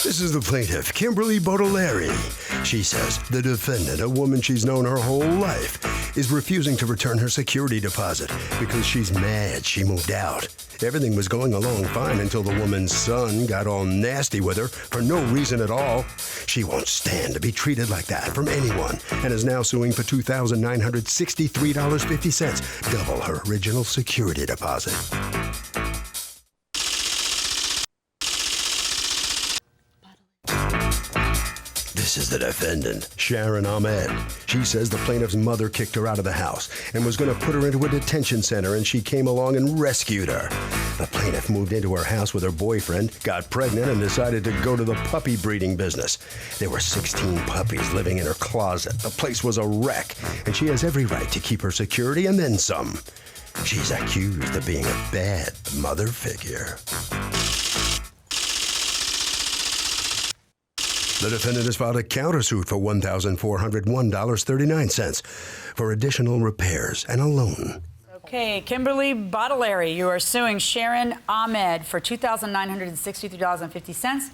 This is the plaintiff, Kimberly Baudelaire. She says the defendant, a woman she's known her whole life, is refusing to return her security deposit because she's mad she moved out. Everything was going along fine until the woman's son got all nasty with her for no reason at all. She won't stand to be treated like that from anyone and is now suing for $2,963.50, double her original security deposit. This is the defendant, Sharon Ahmed. She says the plaintiff's mother kicked her out of the house and was going to put her into a detention center, and she came along and rescued her. The plaintiff moved into her house with her boyfriend, got pregnant, and decided to go to the puppy breeding business. There were 16 puppies living in her closet. The place was a wreck, and she has every right to keep her security and then some. She's accused of being a bad mother figure. The defendant has filed a countersuit for $1,401.39 for additional repairs and a loan. Okay, Kimberly Baudelaire, you are suing Sharon Ahmed for $2,963.50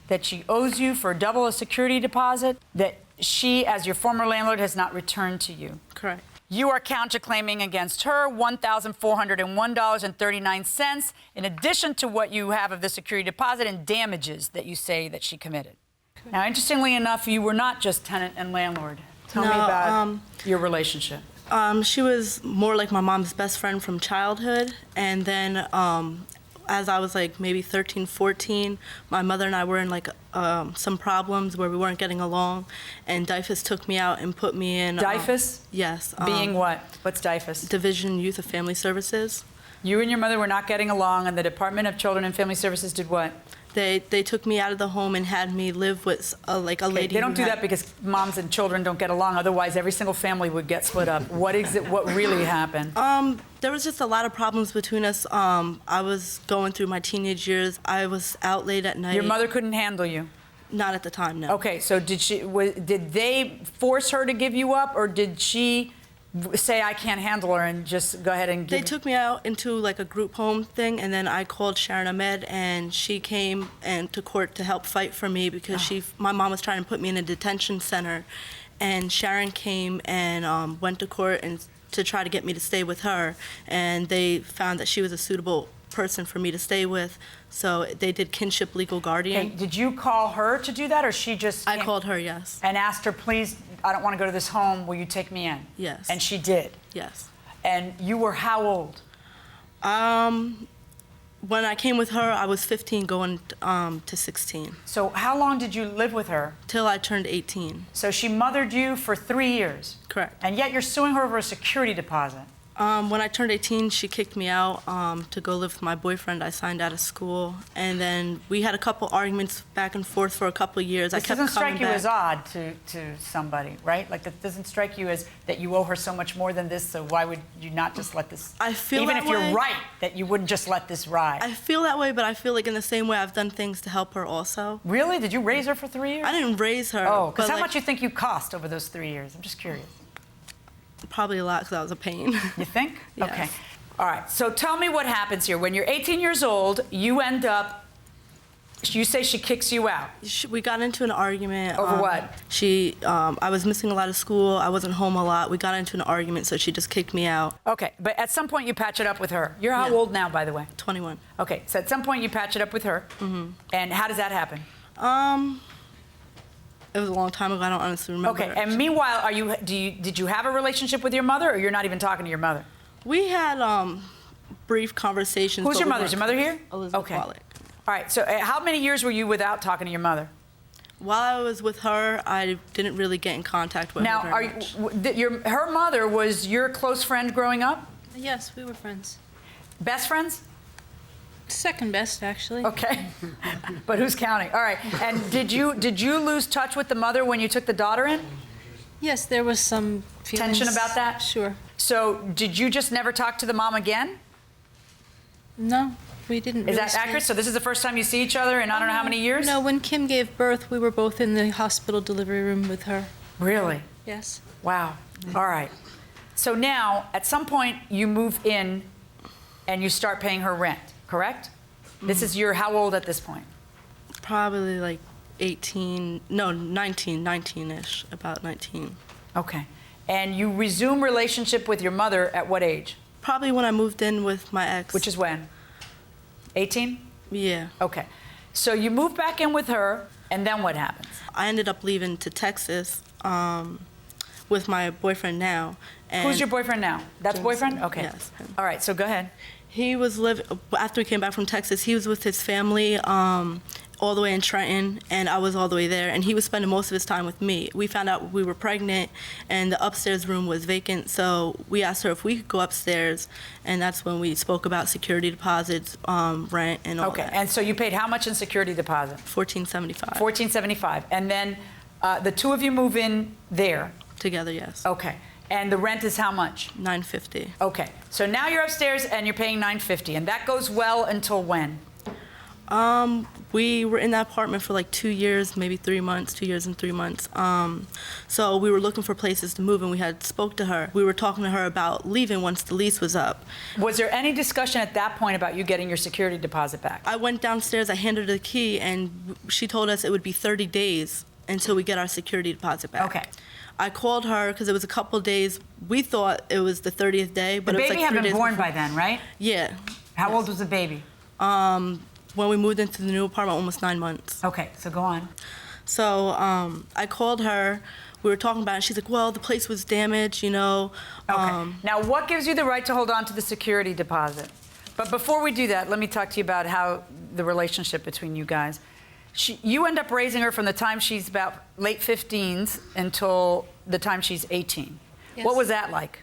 that she owes you for double a security deposit that she, as your former landlord, has not returned to you. Correct. You are counterclaiming against her $1,401.39 in addition to what you have of the security deposit and damages that you say that she committed. Now, interestingly enough, you were not just tenant and landlord. Tell me about your relationship. She was more like my mom's best friend from childhood. And then as I was like maybe 13, 14, my mother and I were in like some problems where we weren't getting along. And DYFS took me out and put me in... DYFS? Yes. Being what? What's DYFS? Division Youth and Family Services. You and your mother were not getting along, and the Department of Children and Family Services did what? They took me out of the home and had me live with a lady. They don't do that because moms and children don't get along. Otherwise, every single family would get split up. What is it? What really happened? There was just a lot of problems between us. I was going through my teenage years. I was out late at night. Your mother couldn't handle you? Not at the time, no. Okay, so did they force her to give you up, or did she say, I can't handle her, and just go ahead and give... They took me out into like a group home thing, and then I called Sharon Ahmed, and she came to court to help fight for me because my mom was trying to put me in a detention center, and Sharon came and went to court and to try to get me to stay with her, and they found that she was a suitable person for me to stay with, so they did kinship legal guardian. Okay, did you call her to do that, or she just... I called her, yes. And asked her, please, I don't want to go to this home, will you take me in? Yes. And she did? Yes. And you were how old? When I came with her, I was 15 going to 16. So how long did you live with her? Till I turned 18. So she mothered you for 3 years? Correct. And yet you're suing her over a security deposit? When I turned 18, she kicked me out to go live with my boyfriend. I signed out of school, and then we had a couple arguments back and forth for a couple of years. This doesn't strike you as odd to somebody, right? Like, that doesn't strike you as that you owe her so much more than this, so why would you not just let this... I feel even that if you're way. right, that you wouldn't just let this ride. I feel that way, but I feel like in the same way I've done things to help her also. Really? Did you raise her for 3 years? I didn't raise her. Oh, because how like, much you think you cost over those 3 years? I'm just curious. Probably a lot, because I was a pain. You think? Yes. Okay. All right, so tell me what happens here. When you're 18 years old, you end up, you say she kicks you out. We got into an argument. Over what? I was missing a lot of school. I wasn't home a lot. We got into an argument, so she just kicked me out. Okay, but at some point you patch it up with her. You're how old now, by the way? 21. Okay, so at some point you patch it up with her. Mm-hmm. And how does that happen? It was a long time ago. I don't honestly remember. Okay, and meanwhile, did you have a relationship with your mother, or you're not even talking to your mother? We had brief conversations. Who's your mother? Is your mother here? Elizabeth Wallach. All right, so how many years were you without talking to your mother? While I was with her, I didn't really get in contact with her very much. Her mother was your close friend growing up? Yes, we were friends. Best friends? Second best, actually. Okay, but who's counting? All right, and did you lose touch with the mother when you took the daughter in? Yes, there was some feelings. Tension about that? Sure. So did you just never talk to the mom again? No, we didn't. Is really that accurate? So this is the first time you see each other in I don't know how many years? No, when Kim gave birth, we were both in the hospital delivery room with her. Really? Yes. Wow. All right. So now, at some point, you move in and you start paying her rent, correct? This is how old at this point? Probably like 19-ish, about 19. Okay. And you resume relationship with your mother at what age? Probably when I moved in with my ex. Which is when? 18? Yeah. Okay. So you move back in with her, and then what happens? I ended up leaving to Texas with my boyfriend now. And Who's your boyfriend now? That's Jameson. boyfriend? Okay. Yes. All right, so go ahead. He was after we came back from Texas, he was with his family all the way in Trenton, and I was all the way there, and he was spending most of his time with me. We found out we were pregnant, and the upstairs room was vacant, so we asked her if we could go upstairs, and that's when we spoke about security deposits, rent, and all that. Okay, and so you paid how much in security deposit? $14.75. $14.75. And then the two of you move in there. Together, yes. Okay. And the rent is how much? $950. Okay. So now you're upstairs and you're paying $950, and that goes well until when? We were in that apartment for like 2 years, maybe 3 months, 2 years and 3 months. So we were looking for places to move, and we had spoke to her. We were talking to her about leaving once the lease was up. Was there any discussion at that point about you getting your security deposit back? I went downstairs, I handed her the key, and she told us it would be 30 days until we get our security deposit back. Okay. I called her because it was a couple days. We thought it was the 30th day, but The it was baby like 3 had been days born before. by then, right? Yeah. How old was the baby? When we moved into the new apartment, almost 9 months. Okay, so go on. So I called her. We were talking about it. She's like, well, the place was damaged, you know. Okay. Now, what gives you the right to hold on to the security deposit? But before we do that, let me talk to you about how the relationship between you guys. You end up raising her from the time she's about late 15s until the time she's 18. Yes. What was that like?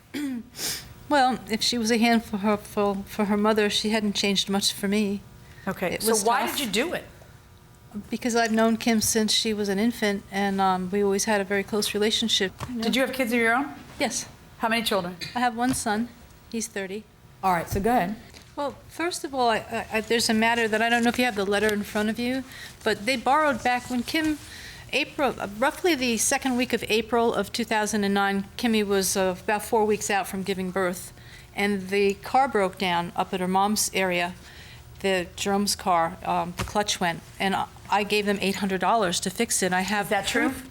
Well, if she was a handful for her mother, she hadn't changed much for me. Okay, It so was why tough. did you do it? Because I've known Kim since she was an infant, and we always had a very close relationship. Did you have kids of your own? Yes. How many children? I have one son. He's 30. All right, so go ahead. Well, first of all, there's a matter that I don't know if you have the letter in front of you, but they borrowed back when Kim, roughly the second week of April of 2009, Kimmy was about 4 weeks out from giving birth, and the car broke down up at her mom's area, Jerome's car, the clutch went, and I gave them $800 to fix it. I have Is that true? proof.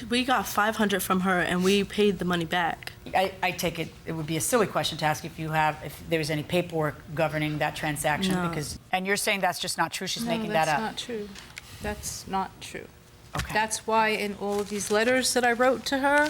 We got $500 from her, and we paid the money back. I take it would be a silly question to ask if there's any paperwork governing that transaction. No. And you're saying that's just not true? She's making that up? No, that's not true. That's not true. Okay. That's why in all of these letters that I wrote to her,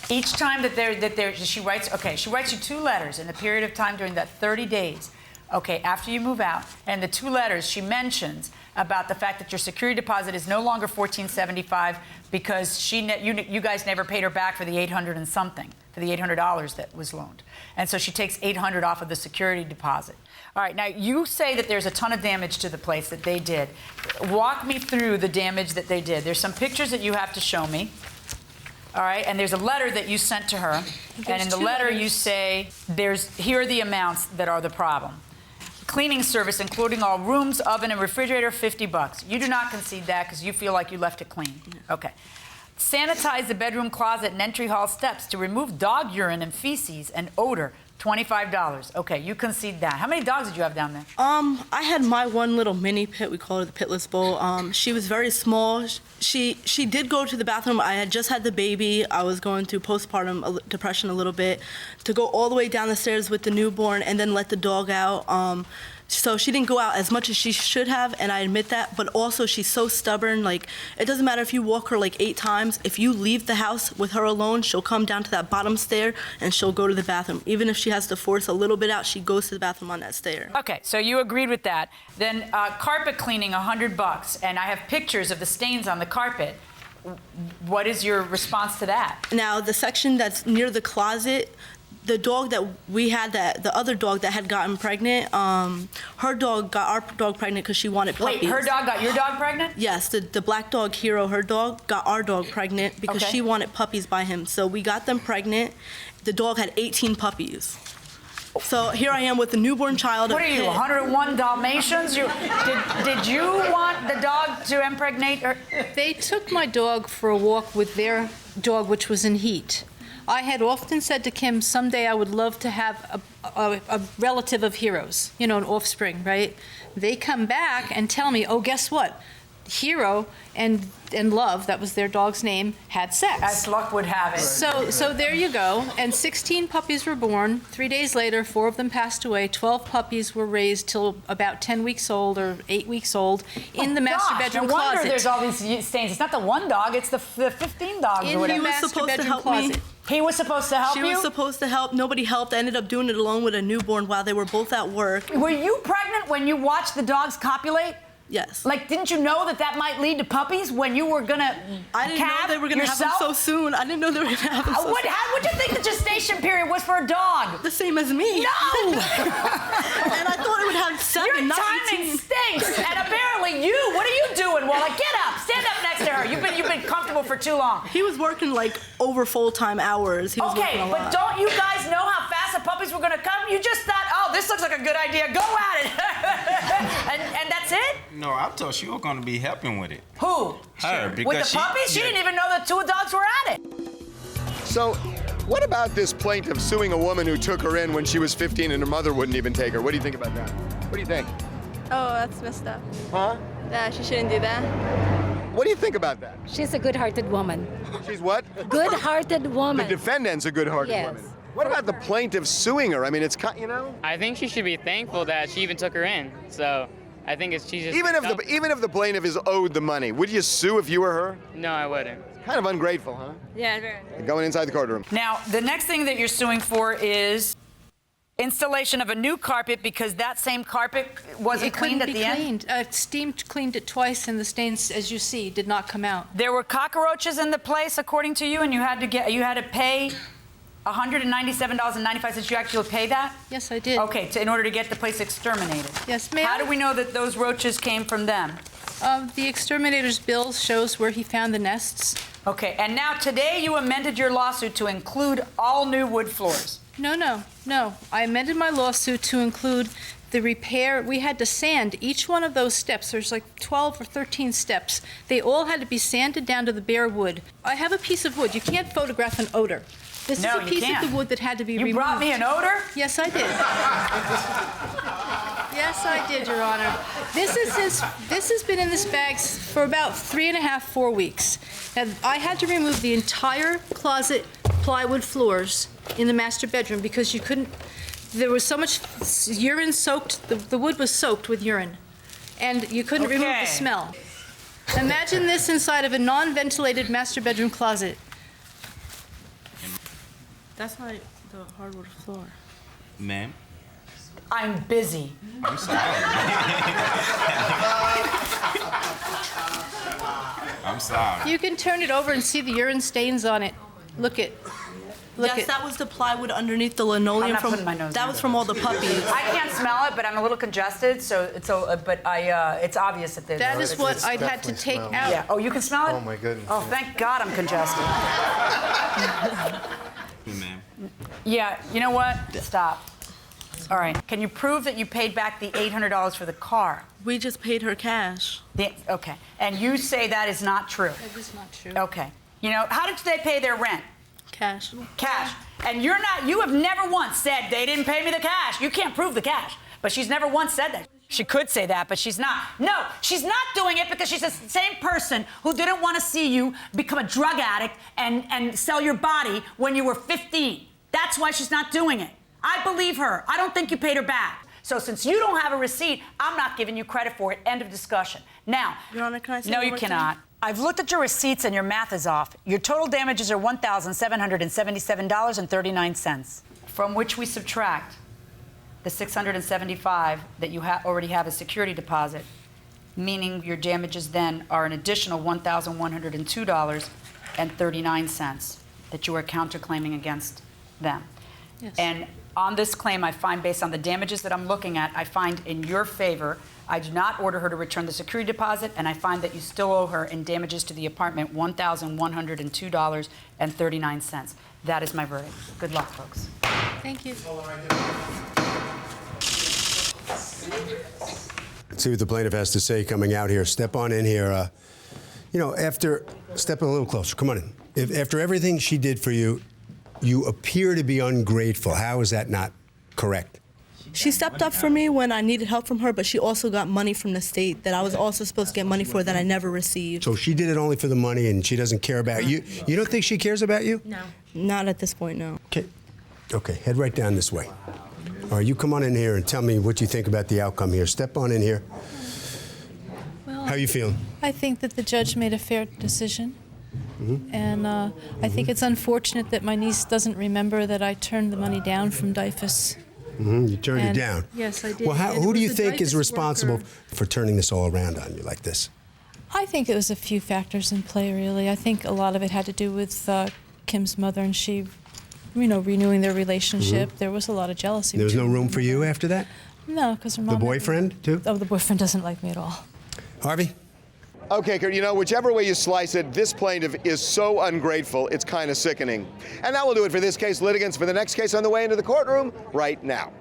Each time she writes you 2 letters in the period of time during that 30 days, okay, after you move out, and the 2 letters she mentions about the fact that your security deposit is no longer $14.75 because you guys never paid her back for the $800 and something, for the $800 that was loaned. And so she takes $800 off of the security deposit. All right, now you say that there's a ton of damage to the place that they did. Walk me through the damage that they did. There's some pictures that you have to show me. All right, and there's a letter that you sent to her. And in the 2 letter letters. you say, here are the amounts that are the problem. Cleaning service, including all rooms, oven, and refrigerator, $50. You do not concede that because you feel like you left it clean. Okay. Sanitize the bedroom closet and entry hall steps to remove dog urine and feces and odor, $25. Okay, you concede that. How many dogs did you have down there? I had my one little mini pit. We call her the pitless bowl. She was very small. She did go to the bathroom. I had just had the baby. I was going through postpartum depression a little bit. To go all the way down the stairs with the newborn and then let the dog out. So she didn't go out as much as she should have, and I admit that, but also she's so stubborn. Like, it doesn't matter if you walk her like 8 times. If you leave the house with her alone, she'll come down to that bottom stair and she'll go to the bathroom. Even if she has to force a little bit out, she goes to the bathroom on that stair. Okay, so you agreed with that. Then carpet cleaning, $100, and I have pictures of the stains on the carpet. What is your response to that? Now, the section that's near the closet, the dog that we had, the other dog that had gotten pregnant, her dog got our dog pregnant because she wanted puppies. Wait, her dog got your dog pregnant? Yes, the black dog, Hero, her dog, got our dog pregnant because Okay. she wanted puppies by him. So we got them pregnant. The dog had 18 puppies. So here I am with a newborn child. What are you, 101 Dalmatians? Did you want the dog to impregnate her? they took my dog for a walk with their dog, which was in heat. I had often said to Kim, someday I would love to have a relative of Hero's, an offspring, right? They come back and tell me, oh, guess what? Hero and Love, that was their dog's name, had sex. As luck would have it. So there you go. And 16 puppies were born. 3 days later, 4 of them passed away. 12 puppies were raised till about 10 weeks old or 8 weeks old in the master bedroom no wonder closet. there's all these stains. It's not the one dog, it's the 15 dogs In or whatever. the He was master supposed to bedroom help closet. me. He was supposed to help She you? was supposed to help. Nobody helped. I ended up doing it alone with a newborn while they were both at work. Were you pregnant when you watched the dogs copulate? Yes. Like, didn't you know that might lead to puppies when you were gonna I didn't know calve they were going to have them yourself? so soon. I didn't know they were going to have them so soon. How would you think the gestation period was for a dog? The same as me. No! And I thought it would have 7, Your not timing 18. stinks. And apparently what are you doing? Well, like, get up, stand up next to her. You've been comfortable for too long. He was working like over full-time hours. He was Okay, working a but lot. don't you guys know how fast the puppies were gonna come? You just thought, oh, this looks like a good idea. Go at it. and that's it? No, I thought she was gonna be helping with it. Who? Her, because With the puppies? She didn't even know the 2 dogs were at it. So, what about this plaintiff suing a woman who took her in when she was 15 and her mother wouldn't even take her? What do you think about that? What do you think? Oh, that's messed up. Huh? Yeah, she shouldn't do that. What do you think about that? She's a good-hearted woman. She's what? Good-hearted The woman. defendant's a good-hearted Yes. woman. What about the plaintiff suing her? I mean, it's you know. I think she should be thankful that she even took her in. So I think she's just Even if the plaintiff is owed the money, would you sue if you were her? No, I wouldn't. Kind of ungrateful, huh? Yeah, very. Going inside the courtroom. Now, the next thing that you're suing for is installation of a new carpet because that same carpet wasn't It couldn't cleaned at be the end. cleaned. Steam cleaned it twice, and the stains, as you see, did not come out. There were cockroaches in the place, according to you, and you had to pay $197.95. You actually pay that? Yes, I did. Okay, in order to get the place exterminated. Yes, ma'am. How do we know that those roaches came from them? The exterminator's bill shows where he found the nests. Okay, and now today you amended your lawsuit to include all new wood floors. No. I amended my lawsuit to include the repair. We had to sand each one of those steps. There's like 12 or 13 steps. They all had to be sanded down to the bare wood. I have a piece of wood. You can't photograph an odor. This No, is a you piece can't. of the wood that had to be You removed. brought me an odor? Yes, I did. Yes, I did, Your Honor. This has been in this bag for about 3.5, 4 weeks. And I had to remove the entire closet plywood floors in the master bedroom because you couldn't. There was so much urine soaked. The wood was soaked with urine, and you couldn't remove Okay. the smell. Imagine this inside of a non-ventilated master bedroom closet. That's not the hardwood floor. Ma'am, I'm busy. I'm sorry. I'm sorry. You can turn it over and see the urine stains on it. Look it. Yes, that was the plywood underneath the linoleum I'm not from. putting my nose That in was it. from all the puppies. I can't smell it, but I'm a little congested, so it's it's obvious that there's. That is what I'd had to take out. Yeah. Oh, you can smell it? Oh, my goodness. Oh, thank God I'm congested. Ma'am. Yeah, you know what? Stop. All right. Can you prove that you paid back the $800 for the car? We just paid her cash. Okay. And you say that is not true? That is not true. Okay. You know, how did they pay their rent? Cash. Cash. And you have never once said they didn't pay me the cash. You can't prove the cash. But she's never once said that. She could say that, but she's not. No, she's not doing it because she's the same person who didn't want to see you become a drug addict and sell your body when you were 15. That's why she's not doing it. I believe her. I don't think you paid her back. So since you don't have a receipt, I'm not giving you credit for it. End of discussion. Now, Your Honor, can I say no, one you more thing? cannot. I've looked at your receipts and your math is off. Your total damages are $1,777.39, from which we subtract the $675 that you already have as security deposit, meaning your damages then are an additional $1,102.39 that you are counterclaiming against them. Yes. And on this claim, I find, based on the damages that I'm looking at, I find in your favor, I do not order her to return the security deposit, and I find that you still owe her in damages to the apartment $1,102.39. That is my verdict. Good luck, folks. Thank you. Let's see what the plaintiff has to say coming out here. Step on in here. Step a little closer. Come on in. After everything she did for you, you appear to be ungrateful. How is that not correct? She stepped up for me when I needed help from her, but she also got money from the state that I was also supposed to get money for that I never received. So she did it only for the money and she doesn't care about you? You don't think she cares about you? No. Not at this point, no. Okay, head right down this way. All right, you come on in here and tell me what you think about the outcome here. Step on in here. Well, How you feeling? I think that the judge made a fair decision. And I think it's unfortunate that my niece doesn't remember that I turned the money down from DIFUS. You turned it down. Yes, I did. Well, And who it do you was the think is DIFUS responsible worker. for turning this all around on you like this? I think it was a few factors in play, really. I think a lot of it had to do with Kim's mother and she, renewing their relationship. There was a lot of jealousy. There was no between room them. for you after that? No, because her The mom... boyfriend, too? Oh, the boyfriend doesn't like me at all. Harvey? Okay, Kurt, whichever way you slice it, this plaintiff is so ungrateful, it's kind of sickening. And that will do it for this case. Litigants, for the next case on the way into the courtroom right now.